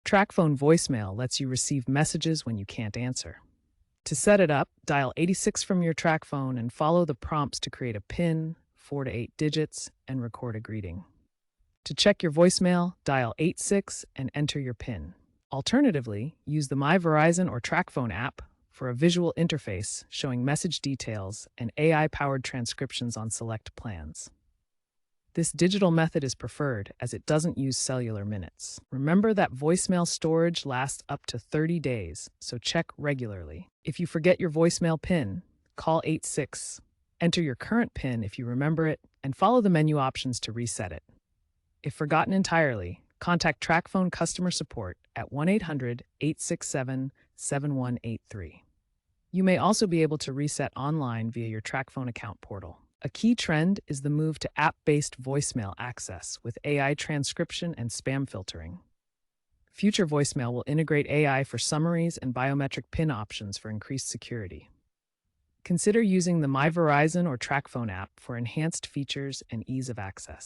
Tracfone voicemail lets you receive messages when you can't answer. To set it up, dial 86 from your Tracfone and follow the prompts to create a PIN, 4 to 8 digits, and record a greeting. To check your voicemail, dial 86 and enter your PIN. Alternatively, use the My Verizon or Tracfone app for a visual interface showing message details and AI-powered transcriptions on select plans. This digital method is preferred as it doesn't use cellular minutes. Remember that voicemail storage lasts up to 30 days, so check regularly. If you forget your voicemail PIN, call 86. Enter your current PIN if you remember it, and follow the menu options to reset it. If forgotten entirely, contact Tracfone customer support at 1-800-867-7183. You may also be able to reset online via your Tracfone account portal. A key trend is the move to app-based voicemail access with AI transcription and spam filtering. Future voicemail will integrate AI for summaries and biometric PIN options for increased security. Consider using the My Verizon or Tracfone app for enhanced features and ease of access.